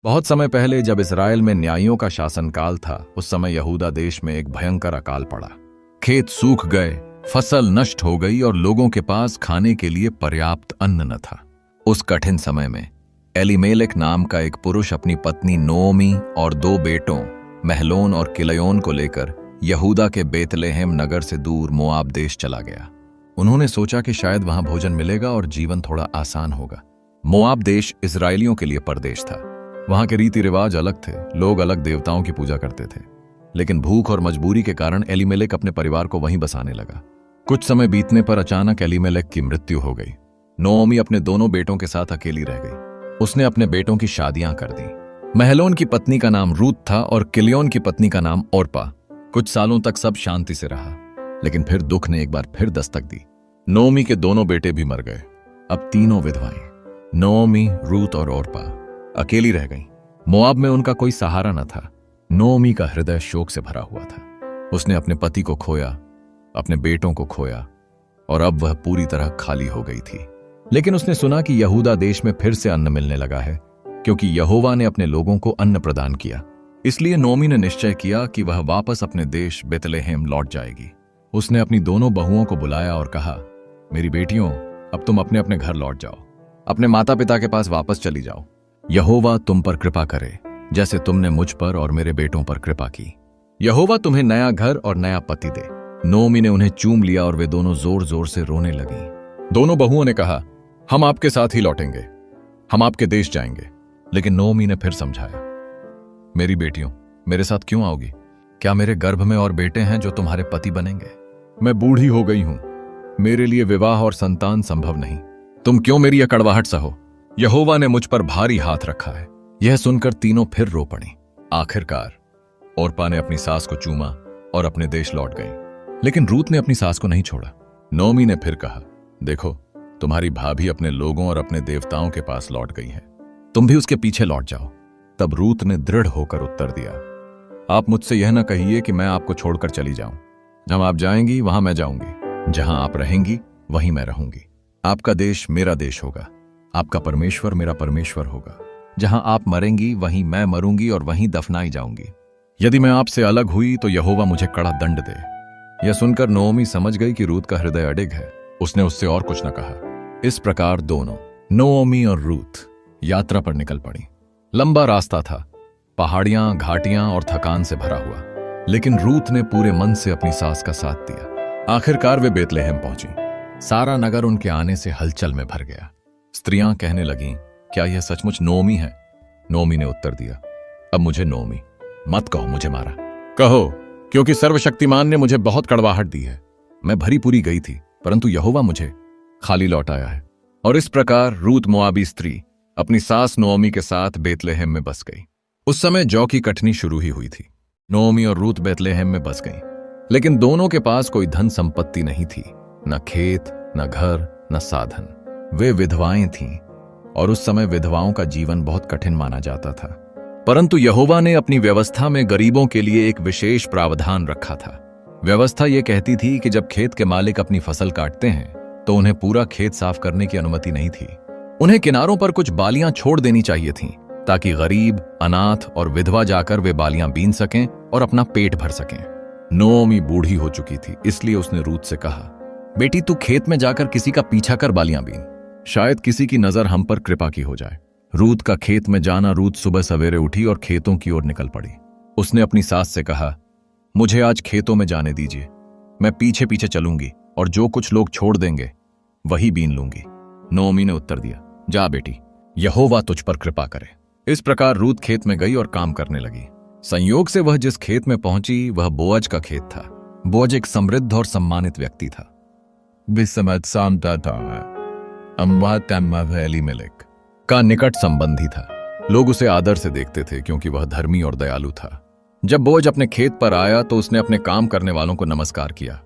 बहुत समय पहले जब इस्राएल में न्यायियों का शासनकाल था, उस समय यहूदा देश में एक भयंकर अकाल पड़ा। खेत सूख गए, फसल नष्ट हो गई और लोगों के पास खाने के लिए पर्याप्त अन्न न था। उस कठिन समय में एलीमेलेक नाम का एक पुरुष अपनी पत्नी नोमी और 2 बेटों महलोन और किलयोन को लेकर यहूदा के बेतलेहम नगर से दूर मोआब देश चला गया। उन्होंने सोचा कि शायद वहां भोजन मिलेगा और जीवन थोड़ा आसान होगा। मोआब देश इस्राएलियों के लिए परदेश था। वहां के रीति रिवाज अलग थे, लोग अलग देवताओं की पूजा करते थे। लेकिन भूख और मजबूरी के कारण एलीमेलेक अपने परिवार को वहीं बसाने लगा। कुछ समय बीतने पर अचानक एलीमेलेक की मृत्यु हो गई। नोमी अपने दोनों बेटों के साथ अकेली रह गई। उसने अपने बेटों की शादियां कर दी। महलोन की पत्नी का नाम रूत था और किलयोन की पत्नी का नाम ओरपा। कुछ सालों तक सब शांति से रहा, लेकिन फिर दुख ने एक बार फिर दस्तक दी। नोमी के दोनों बेटे भी मर गए। अब तीनों विधवाएं नोमी, रूत और ओरपा अकेली रह गईं। मोआब में उनका कोई सहारा न था। नोमी का हृदय शोक से भरा हुआ था। उसने अपने पति को खोया, अपने बेटों को खोया और अब वह पूरी तरह खाली हो गई थी। लेकिन उसने सुना कि यहूदा देश में फिर से अन्न मिलने लगा है, क्योंकि यहोवा ने अपने लोगों को अन्न प्रदान किया। इसलिए नोमी ने निश्चय किया कि वह वापस अपने देश बेतलेहम लौट जाएगी। उसने अपनी दोनों बहुओं को बुलाया और कहा, मेरी बेटियों, अब तुम अपने अपने घर लौट जाओ, अपने माता पिता के पास वापस चली जाओ। यहोवा तुम पर कृपा करे, जैसे तुमने मुझ पर और मेरे बेटों पर कृपा की। यहोवा तुम्हें नया घर और नया पति दे। नोमी ने उन्हें चूम लिया और वे दोनों जोर जोर से रोने लगीं। दोनों बहुओं ने कहा, हम आपके साथ ही लौटेंगे, हम आपके देश जाएंगे। लेकिन नोमी ने फिर समझाया, मेरी बेटियों, मेरे साथ क्यों आओगी? क्या मेरे गर्भ में और बेटे हैं जो तुम्हारे पति बनेंगे? मैं बूढ़ी हो गई हूं, मेरे लिए विवाह और संतान संभव नहीं। तुम क्यों मेरी यह कड़वाहट सहो? यहोवा ने मुझ पर भारी हाथ रखा है। यह सुनकर तीनों फिर रो पड़ी। आखिरकार ओरपा ने अपनी सास को चूमा और अपने देश लौट गई। लेकिन रूत ने अपनी सास को नहीं छोड़ा। नोमी ने फिर कहा, देखो, तुम्हारी भाभी अपने लोगों और अपने देवताओं के पास लौट गई है, तुम भी उसके पीछे लौट जाओ। तब रूत ने दृढ़ होकर उत्तर दिया, आप मुझसे यह न कहिए कि मैं आपको छोड़कर चली जाऊं। जहां आप जाएंगी वहां मैं जाऊंगी, जहां आप रहेंगी वहीं मैं रहूंगी। आपका देश मेरा देश होगा, आपका परमेश्वर मेरा परमेश्वर होगा। जहां आप मरेंगी वहीं मैं मरूंगी और वहीं दफनाई जाऊंगी। यदि मैं आपसे अलग हुई तो यहोवा मुझे कड़ा दंड दे। यह सुनकर नोमी समझ गई कि रूत का हृदय अडिग है। उसने उससे और कुछ न कहा। इस प्रकार दोनों, नोमी और रूत, यात्रा पर निकल पड़ी। लंबा रास्ता था, पहाड़ियां, घाटियां और थकान से भरा हुआ। लेकिन रूत ने पूरे मन से अपनी सास का साथ दिया। आखिरकार वे बेतलेहम पहुंची। सारा नगर उनके आने से हलचल में भर गया। स्त्रियां कहने लगीं, क्या यह सचमुच नोमी है? नोमी ने उत्तर दिया, अब मुझे नोमी मत कहो, मुझे मारा कहो, क्योंकि सर्वशक्तिमान ने मुझे बहुत कड़वाहट दी है। मैं भरी पूरी गई थी, परंतु यहोवा मुझे खाली लौट आया है। और इस प्रकार रूत मोआबी स्त्री अपनी सास नोमी के साथ बेतलेहम में बस गई। उस समय जौ की कटनी शुरू ही हुई थी। नोमी और रूत बेतलेहम में बस गईं, लेकिन दोनों के पास कोई धन संपत्ति नहीं थी, न खेत, न घर, न साधन। वे विधवाएं थीं और उस समय विधवाओं का जीवन बहुत कठिन माना जाता था। परंतु यहोवा ने अपनी व्यवस्था में गरीबों के लिए एक विशेष प्रावधान रखा था। व्यवस्था यह कहती थी कि जब खेत के मालिक अपनी फसल काटते हैं तो उन्हें पूरा खेत साफ करने की अनुमति नहीं थी। उन्हें किनारों पर कुछ बालियां छोड़ देनी चाहिए थीं, ताकि गरीब, अनाथ और विधवा जाकर वे बालियां बीन सकें और अपना पेट भर सकें। नोमी बूढ़ी हो चुकी थी, इसलिए उसने रूत से कहा, बेटी, तू खेत में जाकर किसी का पीछा कर बालियां बीन, शायद किसी की नजर हम पर कृपा की हो जाए। रूत का खेत में जाना। रूत सुबह सवेरे उठी और खेतों की ओर निकल पड़ी। उसने अपनी सास से कहा, मुझे आज खेतों में जाने दीजिए, मैं पीछे पीछे चलूंगी और जो कुछ लोग छोड़ देंगे वही बीन लूंगी। नोमी ने उत्तर दिया, जा बेटी, यहोवा तुझ पर कृपा करे। इस प्रकार रूत खेत में गई और काम करने लगी। संयोग से वह जिस खेत में पहुंची वह बोअज का खेत था। बोअज एक समृद्ध और सम्मानित व्यक्ति था। एलीमेलेक का निकट संबंधी था। लोग उसे आदर से देखते थे क्योंकि वह धर्मी और दयालु था। जब बोअज अपने खेत पर आया तो उसने अपने काम करने वालों को नमस्कार किया,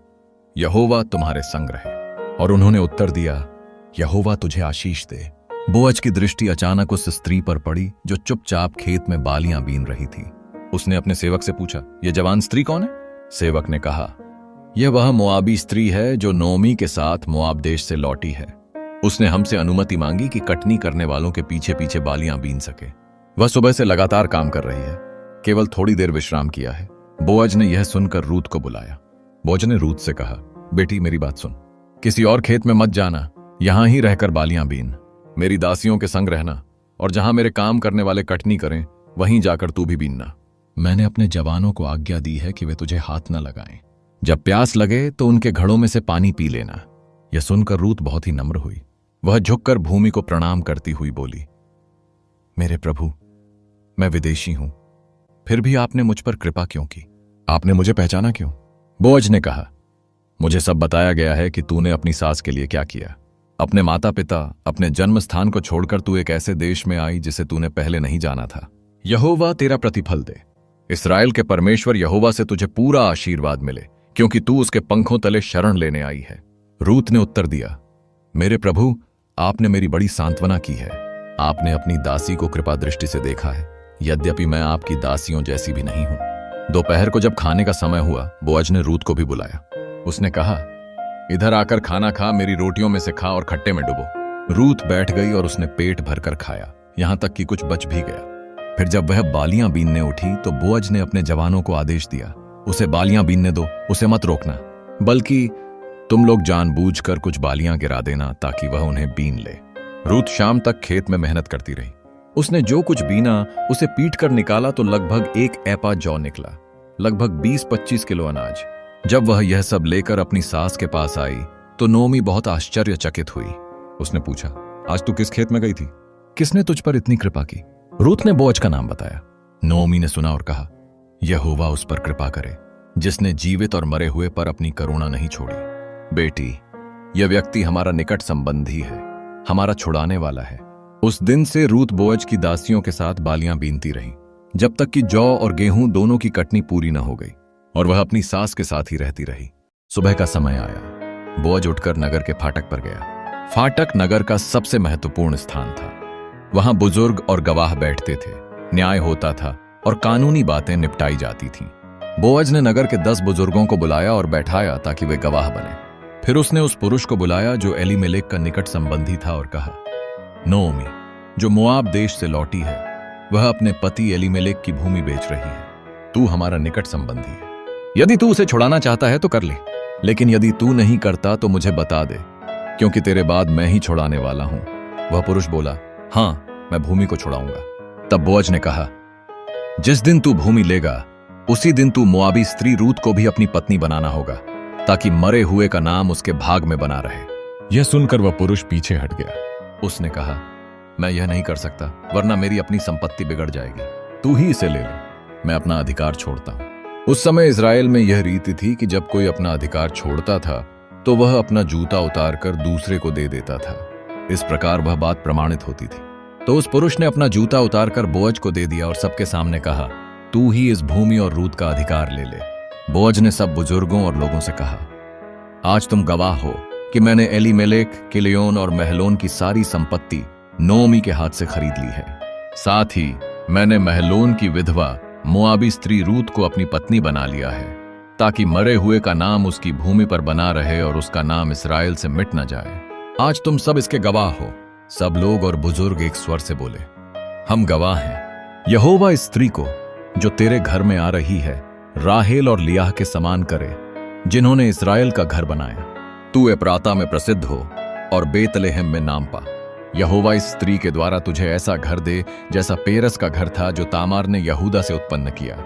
यहोवा तुम्हारे संग रहे। और उन्होंने उत्तर दिया, यहोवा तुझे आशीष दे। बोअज की दृष्टि अचानक उस स्त्री पर पड़ी जो चुपचाप खेत में बालियां बीन रही थी। उसने अपने सेवक से पूछा, यह जवान स्त्री कौन है? सेवक ने कहा, यह वह मोआबी स्त्री है जो नोमी के साथ मोआब देश से लौटी है। उसने हमसे अनुमति मांगी कि कटनी करने वालों के पीछे पीछे बालियां बीन सके। वह सुबह से लगातार काम कर रही है, केवल थोड़ी देर विश्राम किया है। बोअज ने यह सुनकर रूथ को बुलाया। बोअज ने रूथ से कहा, बेटी मेरी बात सुन, किसी और खेत में मत जाना, यहां ही रहकर बालियां बीन, मेरी दासियों के संग रहना, और जहां मेरे काम करने वाले कटनी करें वहीं जाकर तू भी बीनना। मैंने अपने जवानों को आज्ञा दी है कि वे तुझे हाथ न लगाएं। जब प्यास लगे तो उनके घड़ों में से पानी पी लेना। यह सुनकर रूथ बहुत ही नम्र हुई। वह झुककर भूमि को प्रणाम करती हुई बोली, मेरे प्रभु, मैं विदेशी हूं, फिर भी आपने मुझ पर कृपा क्यों की? आपने मुझे पहचाना क्यों? बोअज ने कहा, मुझे सब बताया गया है कि तूने अपनी सास के लिए क्या किया। अपने माता पिता, अपने जन्म स्थान को छोड़कर तू एक ऐसे देश में आई जिसे तूने पहले नहीं जाना था। यहोवा तेरा प्रतिफल दे। इस्राएल के परमेश्वर यहोवा से तुझे पूरा आशीर्वाद मिले, क्योंकि तू उसके पंखों तले शरण लेने आई है। रूथ ने उत्तर दिया, मेरे प्रभु, आपने मेरी बड़ी सांत्वना की है। आपने अपनी दासी को कृपा दृष्टि से देखा है, यद्यपि मैं आपकी दासियों जैसी भी नहीं हूं। दोपहर को जब खाने का समय हुआ, बोअज ने रूथ को भी बुलाया। उसने कहा, इधर आकर खाना खा, मेरी रोटियों में से खा और खट्टे में डुबो। रूथ बैठ गई और उसने पेट भरकर खाया, यहां तक कि कुछ बच भी गया। फिर जब वह बालियां बीनने उठी तो बोअज ने अपने जवानों को आदेश दिया, उसे बालियां बीनने दो, उसे मत रोकना, बल्कि तुम लोग जानबूझकर कुछ बालियां गिरा देना ताकि वह उन्हें बीन ले। रूथ शाम तक खेत में मेहनत करती रही। उसने जो कुछ बीना उसे पीट कर निकाला तो लगभग 1 एपा जौ निकला, लगभग 20-25 किलो अनाज। जब वह यह सब लेकर अपनी सास के पास आई तो नोमी बहुत आश्चर्यचकित हुई। उसने पूछा, आज तू किस खेत में गई थी? किसने तुझ पर इतनी कृपा की? रूथ ने बोअज का नाम बताया। नोमी ने सुना और कहा, यहोवा उस पर कृपा करे जिसने जीवित और मरे हुए पर अपनी करुणा नहीं छोड़ी। बेटी, यह व्यक्ति हमारा निकट संबंधी है, हमारा छुड़ाने वाला है। उस दिन से रूथ बोअज की दासियों के साथ बालियां बीनती रही, जब तक कि जौ और गेहूं दोनों की कटनी पूरी न हो गई, और वह अपनी सास के साथ ही रहती रही। सुबह का समय आया। बोअज उठकर नगर के फाटक पर गया। फाटक नगर का सबसे महत्वपूर्ण स्थान था। वहां बुजुर्ग और गवाह बैठते थे, न्याय होता था और कानूनी बातें निपटाई जाती थीं। बोअज ने नगर के 10 बुजुर्गों को बुलाया और बैठाया ताकि वे गवाह बने। फिर उसने उस पुरुष को बुलाया जो एलीमेलेक का निकट संबंधी था और कहा, नोमी, जो मोआब देश से लौटी है, वह अपने पति एलीमेलेक की भूमि बेच रही है। तू हमारा निकट संबंधी है। यदि तू उसे छुड़ाना चाहता है तो कर ले, लेकिन यदि तू नहीं करता तो मुझे बता दे, क्योंकि तेरे बाद मैं ही छुड़ाने वाला हूं। वह पुरुष बोला, हां, मैं भूमि को छुड़ाऊंगा। तब बोअज ने कहा, जिस दिन तू भूमि लेगा उसी दिन तू मोआबी स्त्री रूथ को भी अपनी पत्नी बनाना होगा, ताकि मरे हुए का नाम उसके भाग में बना रहे। यह सुनकर वह पुरुष पीछे हट गया। उसने कहा, मैं यह नहीं कर सकता, वरना मेरी अपनी संपत्ति बिगड़ जाएगी। तू ही इसे ले ले, मैं अपना अधिकार छोड़ता हूं। उस समय इज़राइल में यह रीति थी कि जब कोई अपना अधिकार छोड़ता था तो वह अपना जूता उतारकर दूसरे को दे देता था। इस प्रकार वह बात प्रमाणित होती थी। तो उस पुरुष ने अपना जूता उतारकर बोअज को दे दिया और सबके सामने कहा, तू ही इस भूमि और रूथ का अधिकार ले ले। बोअज ने सब बुजुर्गों और लोगों से कहा, आज तुम गवाह हो कि मैंने एलीमेलेक, किलियोन और महलोन की सारी संपत्ति नोमी के हाथ से खरीद ली है। साथ ही मैंने महलोन की विधवा मोआबी स्त्री रूथ को अपनी पत्नी बना लिया है, ताकि मरे हुए का नाम उसकी भूमि पर बना रहे और उसका नाम इस्राएल से मिट न जाए। आज तुम सब इसके गवाह हो। सब लोग और बुजुर्ग एक स्वर से बोले, हम गवाह हैं। यहोवा इस स्त्री को जो तेरे घर में आ रही है राहेल और लियाह के समान करे, जिन्होंने इस्राएल का घर बनाया। तू एप्राता में प्रसिद्ध हो और बेतलेहम में नाम पा। यहोवा इस स्त्री के द्वारा तुझे ऐसा घर दे जैसा पेरस का घर था जो तामार ने यहूदा से उत्पन्न किया।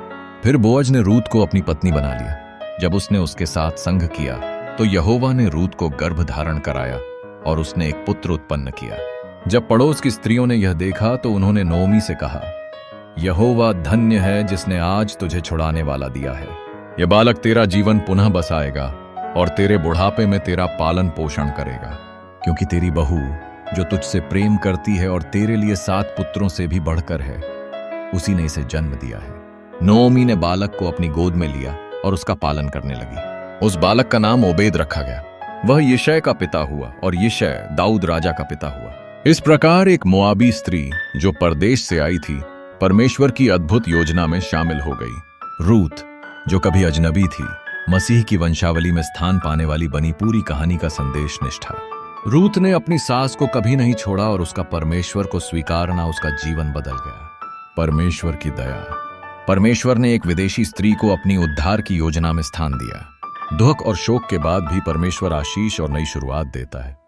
फिर बोअज ने रूथ को अपनी पत्नी बना लिया। जब उसने उसके साथ संग किया तो यहोवा ने रूथ को गर्भ धारण कराया और उसने एक पुत्र उत्पन्न किया। जब पड़ोस की स्त्रियों ने यह देखा तो उन्होंने नोमी से कहा, यहोवा धन्य है जिसने आज तुझे छुड़ाने वाला दिया है। यह बालक तेरा जीवन पुनः बसाएगा और तेरे बुढ़ापे में तेरा पालन पोषण करेगा, क्योंकि तेरी बहू जो तुझसे प्रेम करती है और तेरे लिए 7 पुत्रों से भी बढ़कर है, उसी ने इसे जन्म दिया है। नोमी ने बालक को अपनी गोद में लिया और उसका पालन करने लगी। उस बालक का नाम ओबेद रखा गया। वह यिशै का पिता हुआ और यिशै दाऊद राजा का पिता हुआ। इस प्रकार एक मोआबी स्त्री जो परदेश से आई थी परमेश्वर की अद्भुत योजना में शामिल हो गई। रूथ जो कभी अजनबी थी, मसीह की वंशावली में स्थान पाने वाली बनी पूरी कहानी का संदेश निष्ठा। रूथ ने अपनी सास को कभी नहीं छोड़ा और उसका परमेश्वर को स्वीकारना उसका जीवन बदल गया। परमेश्वर की दया। परमेश्वर ने एक विदेशी स्त्री को अपनी उद्धार की योजना में स्थान दिया। दुख और शोक के बाद भी परमेश्वर आशीष और नई शुरुआत देता है।